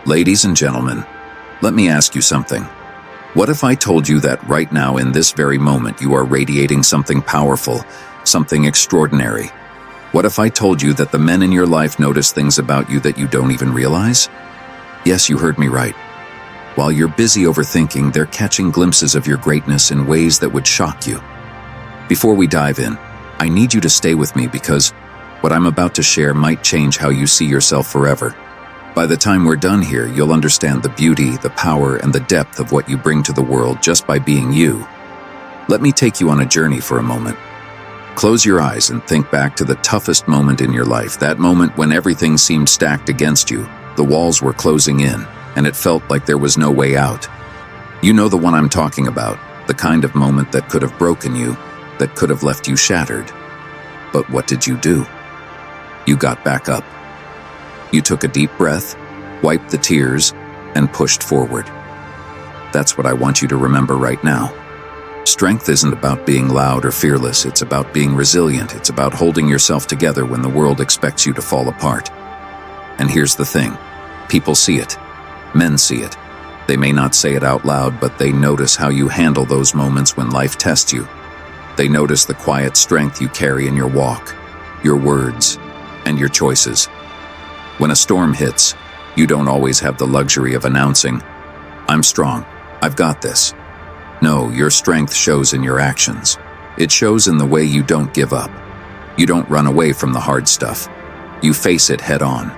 Ladies and gentlemen, let me ask you something. What if I told you that right now in this very moment you are radiating something powerful, something extraordinary? What if I told you that the men in your life notice things about you that you don't even realize? Yes, you heard me right. While you're busy overthinking, they're catching glimpses of your greatness in ways that would shock you. Before we dive in, I need you to stay with me because what I'm about to share might change how you see yourself forever. By the time we're done here, you'll understand the beauty, the power, and the depth of what you bring to the world just by being you. Let me take you on a journey for a moment. Close your eyes and think back to the toughest moment in your life, that moment when everything seemed stacked against you, the walls were closing in, and it felt like there was no way out. You know the one I'm talking about, the kind of moment that could have broken you, that could have left you shattered. But what did you do? You got back up. You took a deep breath, wiped the tears, and pushed forward. That's what I want you to remember right now. Strength isn't about being loud or fearless, it's about being resilient, it's about holding yourself together when the world expects you to fall apart. And here's the thing, people see it, men see it. They may not say it out loud, but they notice how you handle those moments when life tests you. They notice the quiet strength you carry in your walk, your words, and your choices. When a storm hits, you don't always have the luxury of announcing, "I'm strong, I've got this." No, your strength shows in your actions. It shows in the way you don't give up. You don't run away from the hard stuff. You face it head on.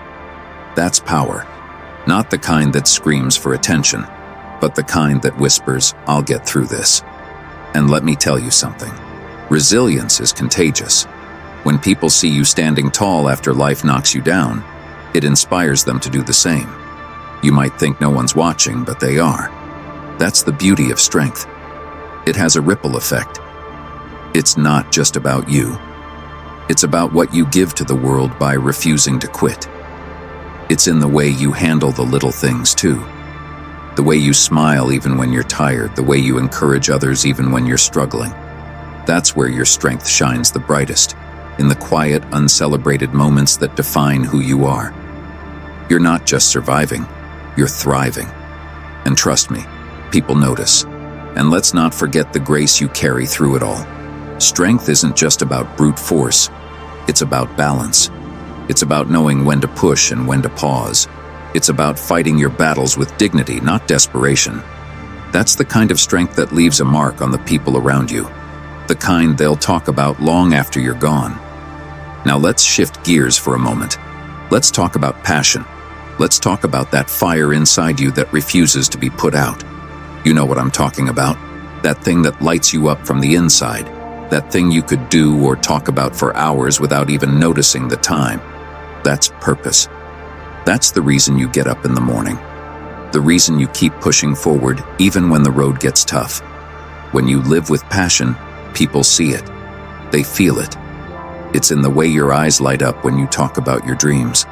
That's power. Not the kind that screams for attention, but the kind that whispers, "I'll get through this." And let me tell you something. Resilience is contagious. When people see you standing tall after life knocks you down, it inspires them to do the same. You might think no one's watching, but they are. That's the beauty of strength. It has a ripple effect. It's not just about you. It's about what you give to the world by refusing to quit. It's in the way you handle the little things too. The way you smile even when you're tired, the way you encourage others even when you're struggling. That's where your strength shines the brightest, in the quiet, uncelebrated moments that define who you are. You're not just surviving, you're thriving. And trust me, people notice. And let's not forget the grace you carry through it all. Strength isn't just about brute force, it's about balance. It's about knowing when to push and when to pause. It's about fighting your battles with dignity, not desperation. That's the kind of strength that leaves a mark on the people around you, the kind they'll talk about long after you're gone. Now let's shift gears for a moment. Let's talk about passion. Let's talk about that fire inside you that refuses to be put out. You know what I'm talking about. That thing that lights you up from the inside. That thing you could do or talk about for hours without even noticing the time. That's purpose. That's the reason you get up in the morning. The reason you keep pushing forward even when the road gets tough. When you live with passion, people see it. They feel it. It's in the way your eyes light up when you talk about your dreams.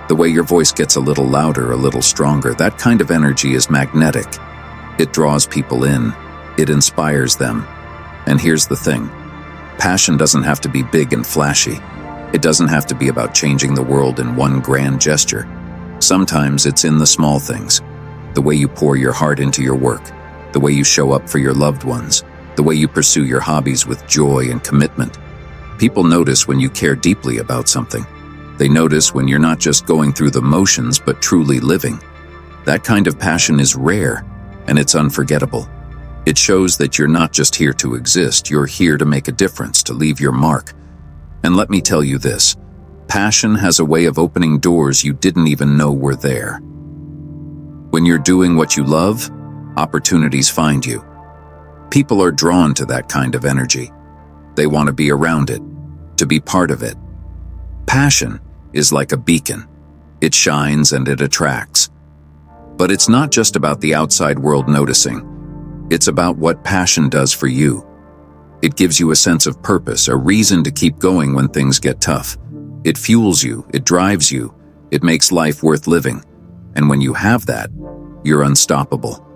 The way your voice gets a little louder, a little stronger. That kind of energy is magnetic. It draws people in. It inspires them. And here's the thing. Passion doesn't have to be big and flashy. It doesn't have to be about changing the world in one grand gesture. Sometimes it's in the small things. The way you pour your heart into your work. The way you show up for your loved ones. The way you pursue your hobbies with joy and commitment. People notice when you care deeply about something. They notice when you're not just going through the motions but truly living. That kind of passion is rare, and it's unforgettable. It shows that you're not just here to exist, you're here to make a difference, to leave your mark. And let me tell you this, passion has a way of opening doors you didn't even know were there. When you're doing what you love, opportunities find you. People are drawn to that kind of energy. They want to be around it, to be part of it. Passion is like a beacon. It shines and it attracts. But it's not just about the outside world noticing. It's about what passion does for you. It gives you a sense of purpose, a reason to keep going when things get tough. It fuels you, it drives you, it makes life worth living. And when you have that, you're unstoppable.